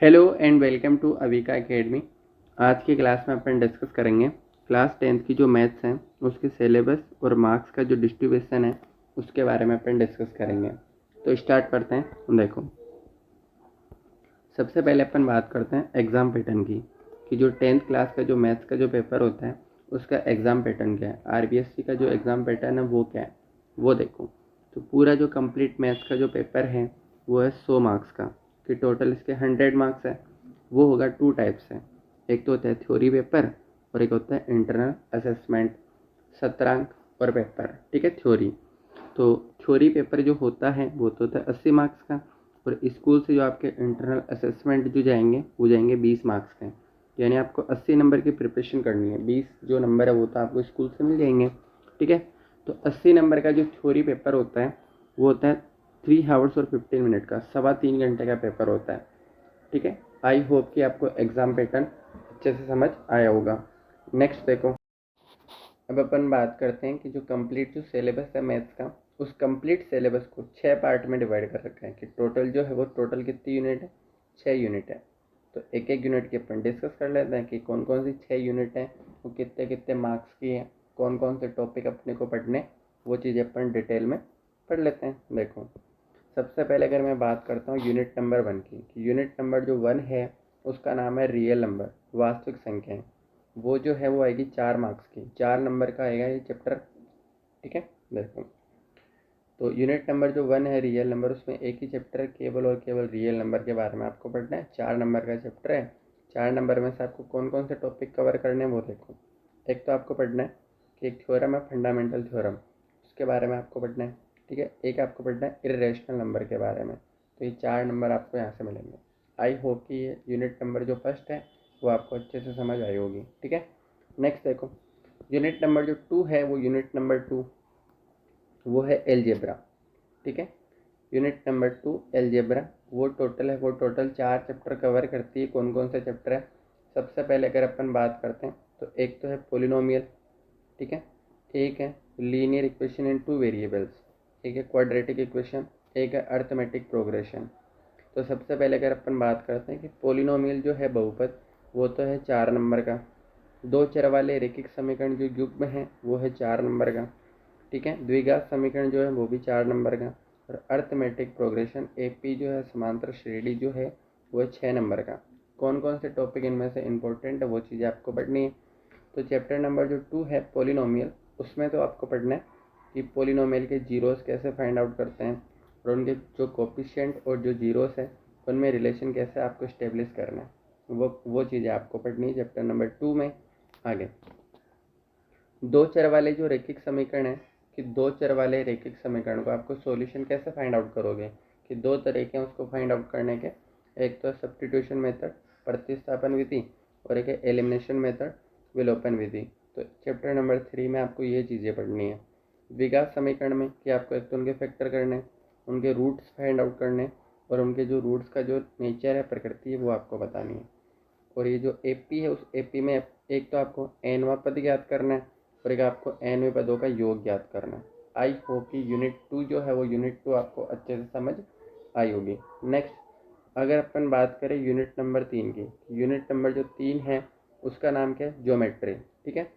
Hello and welcome to Avika academy. आज की class में अपन डिस्कस करेंगे क्लास 10th की जो मैथ्स हैं उसके सिलेबस और मार्क्स का जो डिस्ट्रीब्यूशन है उसके बारे में अपन डिस्कस करेंगे। तो स्टार्ट करते हैं। देखो, सबसे पहले अपन बात करते हैं एग्ज़ाम पैटर्न की कि जो 10th क्लास का जो मैथ्स का जो पेपर होता है उसका एग्ज़ाम पैटर्न क्या है। आरबीएससी का जो एग्ज़ाम पैटर्न है वो क्या है वो देखो। तो पूरा जो कंप्लीट मैथ्स का जो पेपर है वो है 100 मार्क्स का, कि टोटल इसके 100 मार्क्स है। वो होगा 2 टाइप्स है, एक तो होता है थ्योरी पेपर और एक होता है इंटरनल असेसमेंट 17 अंक और पेपर। ठीक है, थ्योरी। तो थ्योरी पेपर जो होता है वो तो होता है 80 मार्क्स का, और स्कूल से जो आपके इंटरनल असेसमेंट जो जाएंगे वो जाएंगे 20 मार्क्स के। यानी आपको 80 नंबर की प्रिपरेशन करनी है, 20 जो नंबर है वो तो आपको स्कूल से मिल जाएंगे। ठीक है, तो 80 नंबर का जो थ्योरी पेपर होता है वो होता है 3 आवर्स और 15 मिनट का, 3.25 घंटे का पेपर होता है। ठीक है, आई होप कि आपको एग्ज़ाम पैटर्न अच्छे से समझ आया होगा। नेक्स्ट देखो, अब अपन बात करते हैं कि जो कंप्लीट जो सिलेबस है मैथ्स का, उस कंप्लीट सिलेबस को 6 पार्ट में डिवाइड कर रखा है कि टोटल जो है वो टोटल कितनी यूनिट है, 6 यूनिट है। तो एक एक यूनिट की अपन डिस्कस कर लेते हैं कि कौन कौन सी 6 यूनिट हैं, वो कितने कितने मार्क्स की हैं, कौन कौन से टॉपिक अपने को पढ़ने, वो चीज़ें अपन डिटेल में पढ़ लेते हैं। देखो, सबसे पहले अगर मैं बात करता हूँ यूनिट नंबर 1 की, कि यूनिट नंबर जो 1 है उसका नाम है रियल नंबर, वास्तविक संख्याएं। वो जो है वो आएगी 4 मार्क्स की, 4 नंबर का आएगा ये चैप्टर। ठीक है, देखो, तो यूनिट नंबर जो 1 है रियल नंबर, उसमें एक ही चैप्टर है, केवल और केवल रियल नंबर के बारे में आपको पढ़ना है। 4 नंबर का चैप्टर है। 4 नंबर में से आपको कौन कौन से टॉपिक कवर करने हैं वो देखो। एक तो आपको पढ़ना है कि एक थ्योरम है फंडामेंटल थ्योरम, उसके बारे में आपको पढ़ना है। ठीक है, एक आपको पढ़ना है इर्रेशनल नंबर के बारे में। तो ये 4 नंबर आपको यहाँ से मिलेंगे। आई होप कि ये यूनिट नंबर जो फर्स्ट है वो आपको अच्छे से समझ आई होगी। ठीक है, नेक्स्ट देखो, यूनिट नंबर जो 2 है वो यूनिट नंबर 2 वो है एलजेब्रा। ठीक है, यूनिट नंबर 2 एलजेब्रा, वो टोटल है वो टोटल 4 चैप्टर कवर करती है। कौन कौन से चैप्टर है, सबसे पहले अगर अपन बात करते हैं तो एक तो है पोलिनोमियल। ठीक है, एक है लीनियर इक्वेशन इन 2 वेरिएबल्स, एक है क्वाड्रेटिक इक्वेशन, एक है अर्थमेटिक प्रोग्रेशन। तो सबसे पहले अगर अपन बात करते हैं कि पोलिनोमियल जो है बहुपद, वो तो है 4 नंबर का। 2 चर वाले रेखिक समीकरण जो युग्म है वो है 4 नंबर का। ठीक है, द्विघात समीकरण जो है वो भी 4 नंबर का। और अर्थमेटिक प्रोग्रेशन एपी जो है समांतर श्रेणी जो है वो है 6 नंबर का। कौन कौन से टॉपिक इनमें से इंपॉर्टेंट है वो चीज़ें आपको पढ़नी है। तो चैप्टर नंबर जो 2 है पोलिनोमियल, उसमें तो आपको पढ़ना है कि पोलिनोमियल के जीरोस कैसे फाइंड आउट करते हैं, और उनके जो कोफिशिएंट और जो जीरोस है उनमें रिलेशन कैसे आपको इस्टेब्लिश करना है, वो चीज़ें आपको पढ़नी है चैप्टर नंबर 2 में। आगे, 2 चर वाले जो रेखिक समीकरण है, कि 2 चर वाले रेखिक समीकरण को आपको सॉल्यूशन कैसे फाइंड आउट करोगे, कि 2 तरीके हैं उसको फाइंड आउट करने के। एक तो सब्स्टिट्यूशन मेथड, प्रतिस्थापन विधि, और एक है एलिमिनेशन मेथड, विलोपन विधि। तो चैप्टर नंबर 3 में आपको ये चीज़ें पढ़नी है। द्विघात समीकरण में कि आपको एक तो उनके फैक्टर करने, उनके रूट्स फाइंड आउट करने, और उनके जो रूट्स का जो नेचर है, प्रकृति है, वो आपको बतानी है। और ये जो एपी है उस एपी में एक तो आपको एनवा पद ज्ञात करना है और एक आपको एनवे पदों का योग ज्ञात करना है। आई होप कि यूनिट 2 जो है वो यूनिट 2 आपको अच्छे से समझ आई होगी। नेक्स्ट, अगर अपन बात करें यूनिट नंबर 3 की, यूनिट नंबर जो 3 है उसका नाम क्या है, ज्योमेट्री। ठीक है,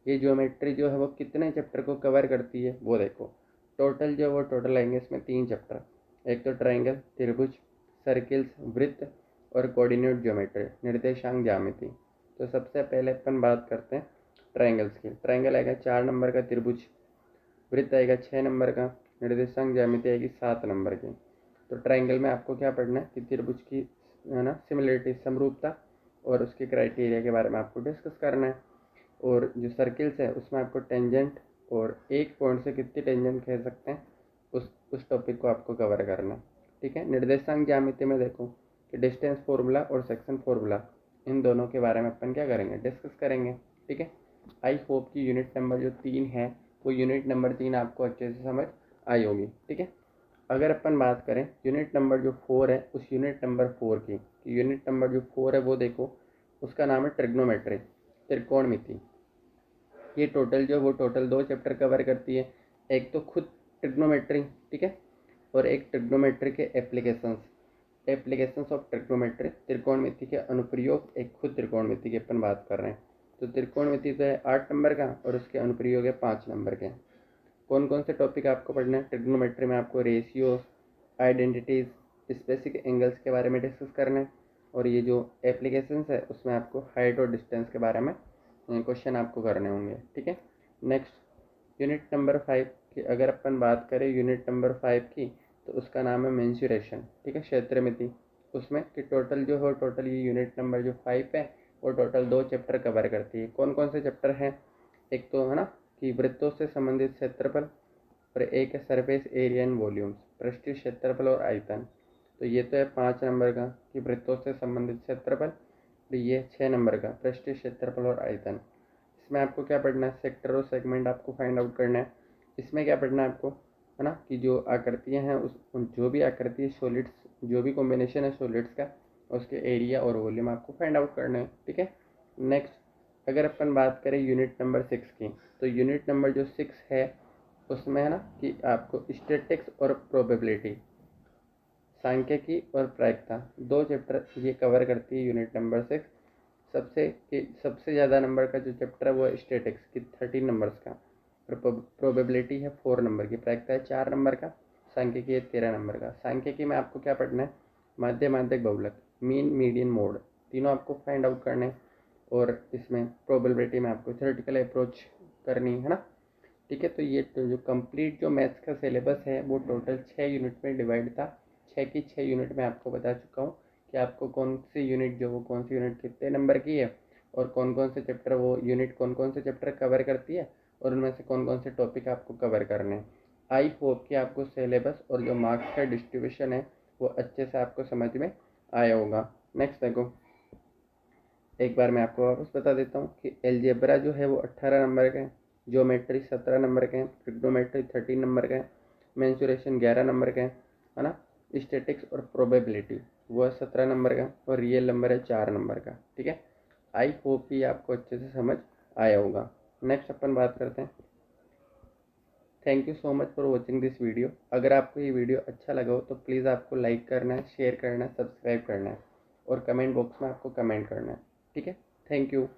ये ज्योमेट्री जो है वो कितने चैप्टर को कवर करती है वो देखो। टोटल जो वो टोटल आएंगे इसमें 3 चैप्टर, एक तो ट्रायंगल त्रिभुज, सर्किल्स वृत्त, और कोऑर्डिनेट ज्योमेट्री निर्देशांक ज्यामिति। तो सबसे पहले अपन बात करते हैं ट्रायंगल्स की। ट्रायंगल आएगा 4 नंबर का, त्रिभुज वृत्त आएगा 6 नंबर का, निर्देशांक ज्यामिति आएगी 7 नंबर की। तो ट्रायंगल में आपको क्या पढ़ना है कि त्रिभुज की है ना सिमिलरिटी समरूपता और उसके क्राइटेरिया के बारे में आपको डिस्कस करना है। और जो सर्किल्स है उसमें आपको टेंजेंट और एक पॉइंट से कितनी टेंजेंट कह सकते हैं उस टॉपिक को आपको कवर करना है। ठीक है, निर्देशांक ज्यामिति में देखो कि डिस्टेंस फार्मूला और सेक्शन फार्मूला, इन दोनों के बारे में अपन क्या करेंगे, डिस्कस करेंगे। ठीक है, आई होप कि यूनिट नंबर जो 3 है वो यूनिट नंबर 3 आपको अच्छे से समझ आई होगी। ठीक है, अगर अपन बात करें यूनिट नंबर जो 4 है उस यूनिट नंबर 4 की, यूनिट नंबर जो 4 है वो देखो, उसका नाम है ट्रिग्नोमेट्री, त्रिकोणमिति। ये टोटल जो वो टोटल 2 चैप्टर कवर करती है, एक तो खुद ट्रिग्नोमेट्री, ठीक है, और एक ट्रिग्नोमेट्री के एप्लीकेशंस। एप्लीकेशंस ऑफ ट्रिग्नोमेट्री, त्रिकोणमिति के अनुप्रयोग, एक खुद त्रिकोणमिति की अपन बात कर रहे हैं। तो त्रिकोणमिति तो है 8 नंबर का और उसके अनुप्रयोग है 5 नंबर के। कौन कौन से टॉपिक आपको पढ़ना है ट्रिग्नोमेट्री में? आपको रेशियोज, आइडेंटिटीज, स्पेसिफिक एंगल्स के बारे में डिस्कस करना है, और ये जो एप्लीकेशंस है उसमें आपको हाइट और डिस्टेंस के बारे में क्वेश्चन आपको करने होंगे। ठीक है। नेक्स्ट यूनिट नंबर 5 की अगर अपन बात करें, यूनिट नंबर 5 की, तो उसका नाम है मेंसुरेशन। ठीक है, क्षेत्रमिति। उसमें कि टोटल जो हो, टोटल ये यूनिट नंबर जो 5 है वो टोटल 2 चैप्टर कवर करती है। कौन कौन से चैप्टर हैं? एक तो है ना कि वृत्तों से संबंधित क्षेत्रफल, और एक है सरफेस एरिया एंड वॉल्यूम्स, पृष्ठीय क्षेत्रफल और आयतन। तो ये तो है 5 नंबर का कि वृत्तों से संबंधित क्षेत्रफल, और ये 6 नंबर का पृष्ठीय क्षेत्रफल और आयतन। इसमें आपको क्या पढ़ना है? सेक्टर और सेगमेंट आपको फाइंड आउट करना है। इसमें क्या पढ़ना है आपको, है ना, कि जो आकृतियाँ हैं उस जो भी आकृति है सॉलिड्स, जो भी कॉम्बिनेशन है सॉलिड्स का, उसके एरिया और वॉल्यूम आपको फाइंड आउट करना है। ठीक है। नेक्स्ट अगर अपन बात करें यूनिट नंबर 6 की, तो यूनिट नंबर जो 6 है उसमें है ना कि आपको स्टैटिस्टिक्स और प्रोबेबिलिटी, सांख्यिकी और प्रायिकता, 2 चैप्टर ये कवर करती है यूनिट नंबर 6। सबसे ज़्यादा नंबर का जो चैप्टर है वो है स्टैटिस्टिक्स की 13 नंबर्स का, प्रोबेबिलिटी है 4 नंबर की, प्रायिकता है 4 नंबर का, सांख्यिकी है 13 नंबर का। सांख्यिकी में आपको क्या पढ़ना है? माध्य, माध्यक, बहुलक, मीन, मीडियन, मोड, तीनों आपको फाइंड आउट करने हैं। और इसमें प्रोबेबिलिटी में आपको थ्योरेटिकल अप्रोच करनी है ना। ठीक है। तो ये तो जो कंप्लीट जो मैथ्स का सिलेबस है वो टोटल 6 यूनिट में डिवाइड था। 6 की 6 यूनिट में आपको बता चुका हूँ कि आपको कौन सी यूनिट जो वो कौन सी यूनिट कितने नंबर की है, और कौन कौन से चैप्टर वो यूनिट कौन कौन से चैप्टर कवर करती है, और उनमें से कौन कौन से टॉपिक आपको कवर करने हैं। आई होप कि आपको सिलेबस और जो मार्क्स का डिस्ट्रीब्यूशन है वो अच्छे से आपको समझ में आया होगा। नेक्स्ट देखो, एक बार मैं आपको वापस बता देता हूँ कि एलजेब्रा जो है वो 18 नंबर का है, ज्योमेट्री 17 नंबर के हैं, ट्रिग्नोमेट्री 13 नंबर का है, मेंसुरेशन 11 नंबर का है ना, स्टैटिस्टिक्स और प्रोबेबिलिटी वो है 17 नंबर का, और रियल नंबर है 4 नंबर का। ठीक है। आई होप कि आपको अच्छे से समझ आया होगा। नेक्स्ट अपन बात करते हैं। Thank you so much for watching this video. अगर आपको ये वीडियो अच्छा लगा हो तो प्लीज़ आपको लाइक करना है, शेयर करना है, सब्सक्राइब करना है, और कमेंट बॉक्स में आपको कमेंट करना है। ठीक है। Thank you.